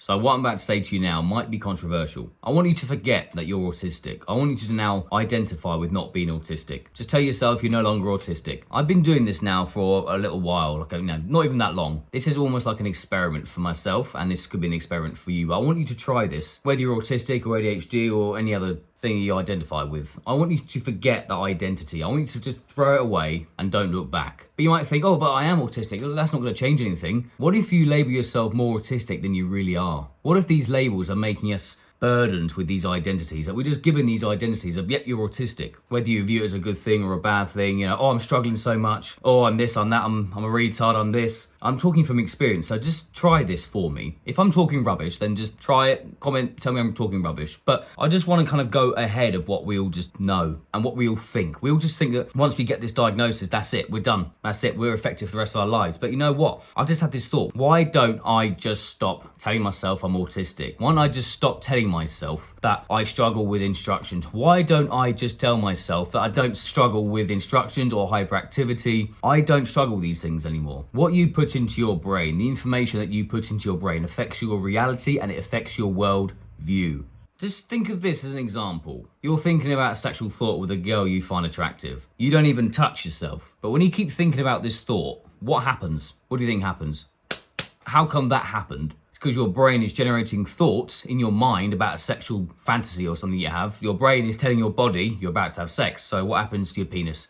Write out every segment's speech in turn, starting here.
So what I'm about to say to you now might be controversial. I want you to forget that you're autistic. I want you to now identify with not being autistic. Just tell yourself you're no longer autistic. I've been doing this now for a little while, not even that long. This is almost like an experiment for myself, and this could be an experiment for you. But I want you to try this, whether you're autistic or ADHD or any other thing you identify with. I want you to forget that identity. I want you to just throw it away and don't look back. But you might think, oh, but I am autistic. That's not going to change anything. What if you label yourself more autistic than you really are? What if these labels are making us burdened with these identities, that we're just given these identities of, yep, you're autistic, whether you view it as a good thing or a bad thing, oh, I'm struggling so much, oh, I'm this, I'm that, I'm a retard, I'm this. I'm talking from experience, so just try this for me. If I'm talking rubbish, then just try it, comment, tell me I'm talking rubbish. But I just want to kind of go ahead of what we all just know and what we all think. We all just think that once we get this diagnosis, that's it, we're done. That's it, we're effective for the rest of our lives. But you know what? I've just had this thought. Why don't I just stop telling myself I'm autistic? Why don't I just stop telling myself that I struggle with instructions? Why don't I just tell myself that I don't struggle with instructions or hyperactivity? I don't struggle with these things anymore. What you put into your brain, the information that you put into your brain affects your reality and it affects your world view. Just think of this as an example. You're thinking about a sexual thought with a girl you find attractive. You don't even touch yourself. But when you keep thinking about this thought, what happens? What do you think happens? How come that happened? Because your brain is generating thoughts in your mind about a sexual fantasy or something you have. Your brain is telling your body you're about to have sex. So what happens to your penis?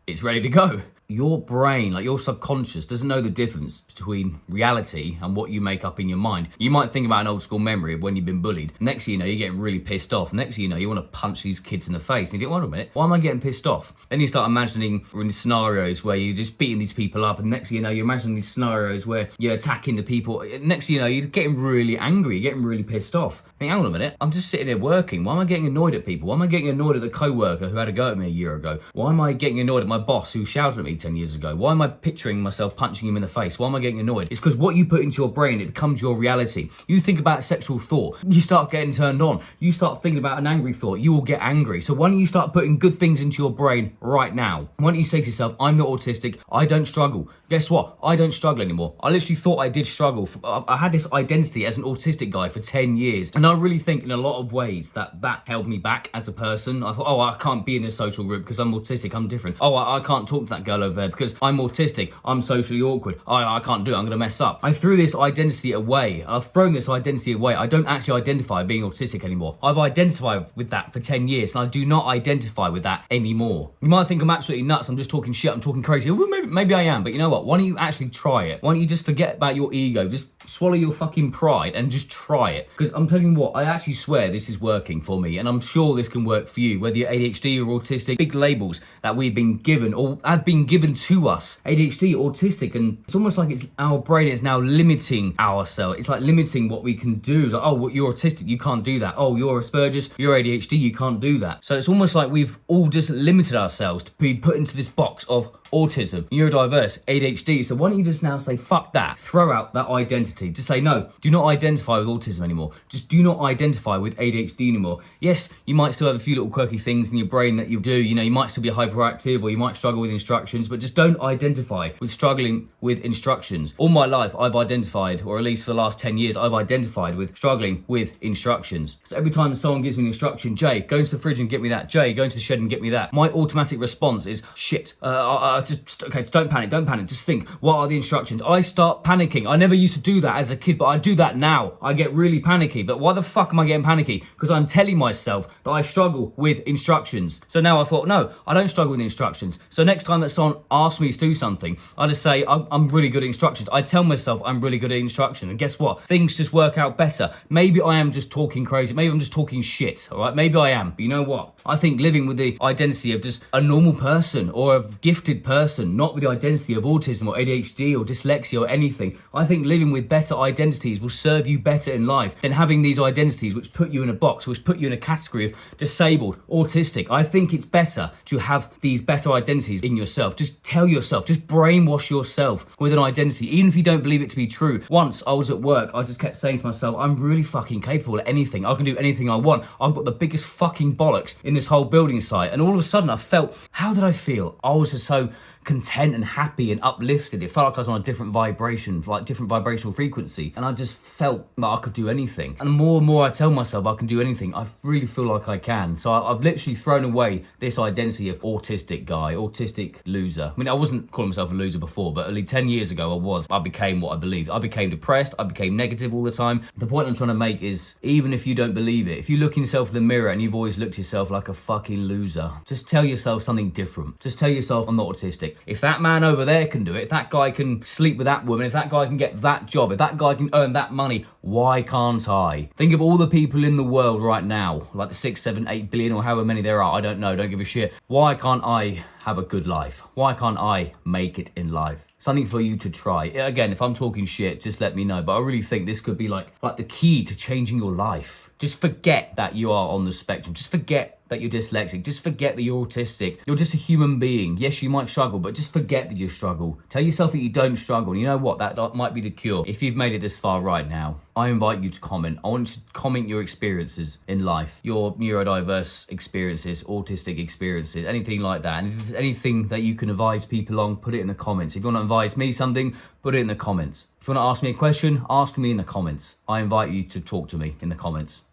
It's ready to go. Your brain, like your subconscious, doesn't know the difference between reality and what you make up in your mind. You might think about an old school memory of when you've been bullied. Next thing you know, you're getting really pissed off. Next thing you know, you want to punch these kids in the face. And you think, wait a minute, why am I getting pissed off? Then you start imagining scenarios where you're just beating these people up. And next thing you know, you're imagining these scenarios where you're attacking the people. Next thing you know, you're getting really angry. You're getting really pissed off. Think, hang on a minute, I'm just sitting here working. Why am I getting annoyed at people? Why am I getting annoyed at the co-worker who had a go at me a year ago? Why am I getting annoyed at my boss who shouted at me 10 years ago? Why am I picturing myself punching him in the face? Why am I getting annoyed? It's because what you put into your brain, it becomes your reality. You think about a sexual thought, you start getting turned on. You start thinking about an angry thought, you will get angry. So why don't you start putting good things into your brain right now? Why don't you say to yourself, I'm not autistic, I don't struggle. Guess what? I don't struggle anymore. I literally thought I did struggle. I had this identity as an autistic guy for 10 years. And I really think in a lot of ways that held me back as a person. I thought, oh, I can't be in this social group because I'm autistic, I'm different. Oh, I can't talk to that girl over there because I'm autistic, I'm socially awkward. I can't do it, I'm gonna mess up. I threw this identity away. I've thrown this identity away. I don't actually identify being autistic anymore. I've identified with that for 10 years and I do not identify with that anymore. You might think I'm absolutely nuts, I'm just talking shit, I'm talking crazy. Well, maybe I am, but you know what? Why don't you actually try it? Why don't you just forget about your ego? Just swallow your fucking pride and just try it. Because I'm telling you what, I actually swear this is working for me and I'm sure this can work for you, whether you're ADHD or autistic. Big labels that we've been given or have been given to us. ADHD, autistic, and it's almost like it's our brain is now limiting ourselves. It's like limiting what we can do. Like, oh, well, you're autistic, you can't do that. Oh, you're Asperger's, you're ADHD, you can't do that. So it's almost like we've all just limited ourselves to be put into this box of autism, neurodiverse, ADHD. So why don't you just now say, fuck that, throw out that identity. Just say, no, do not identify with autism anymore. Just do not identify with ADHD anymore. Yes, you might still have a few little quirky things in your brain that you do. You might still be hyperactive or you might struggle with instructions, but just don't identify with struggling with instructions. All my life, I've identified, or at least for the last 10 years, I've identified with struggling with instructions. So every time someone gives me an instruction, Jay, go into the fridge and get me that. Jay, go into the shed and get me that. My automatic response is, shit, okay, don't panic. Just think, what are the instructions? I start panicking. I never used to do that as a kid, but I do that now. I get really panicky. But why the fuck am I getting panicky? Because I'm telling myself that I struggle with instructions. So now I thought, no, I don't struggle with instructions. So next time that someone asks me to do something, I just say, I'm really good at instructions. I tell myself I'm really good at instruction. And guess what? Things just work out better. Maybe I am just talking crazy. Maybe I'm just talking shit, all right? Maybe I am. But you know what? I think living with the identity of just a normal person or a gifted person, not with the identity of autism or ADHD or dyslexia or anything, I think living with better identities will serve you better in life than having these identities which put you in a box, which put you in a category of disabled, autistic. I think it's better to have these better identities in yourself. Just tell yourself, just brainwash yourself with an identity, even if you don't believe it to be true. Once I was at work, I just kept saying to myself, I'm really fucking capable of anything. I can do anything I want. I've got the biggest fucking bollocks in this whole building site. And all of a sudden I felt, how did I feel? I was just so content and happy and uplifted. It felt like I was on a different vibration, like different vibrational frequency. And I just felt like I could do anything. And the more I tell myself I can do anything, I really feel like I can. So I've literally thrown away this identity of autistic guy, autistic loser. I mean, I wasn't calling myself a loser before, but only 10 years ago I was. I became what I believed. I became depressed. I became negative all the time. The point I'm trying to make is, even if you don't believe it, if you look in yourself in the mirror and you've always looked at yourself like a fucking loser, just tell yourself something different. Just tell yourself, I'm not autistic. If that man over there can do it, if that guy can sleep with that woman, if that guy can get that job, if that guy can earn that money, why can't I? Think of all the people in the world right now, like the 6, 7, 8 billion or however many there are, I don't know, don't give a shit. Why can't I have a good life? Why can't I make it in life? Something for you to try. Again, if I'm talking shit, just let me know. But I really think this could be like the key to changing your life. Just forget that you are on the spectrum. Just forget that you're dyslexic. Just forget that you're autistic. You're just a human being. Yes, you might struggle, but just forget that you struggle. Tell yourself that you don't struggle. And you know what? That might be the cure. If you've made it this far right now, I invite you to comment. I want you to comment your experiences in life, your neurodiverse experiences, autistic experiences, anything like that. And if there's anything that you can advise people on, put it in the comments. If you want to advise me something, put it in the comments. If you want to ask me a question, ask me in the comments. I invite you to talk to me in the comments.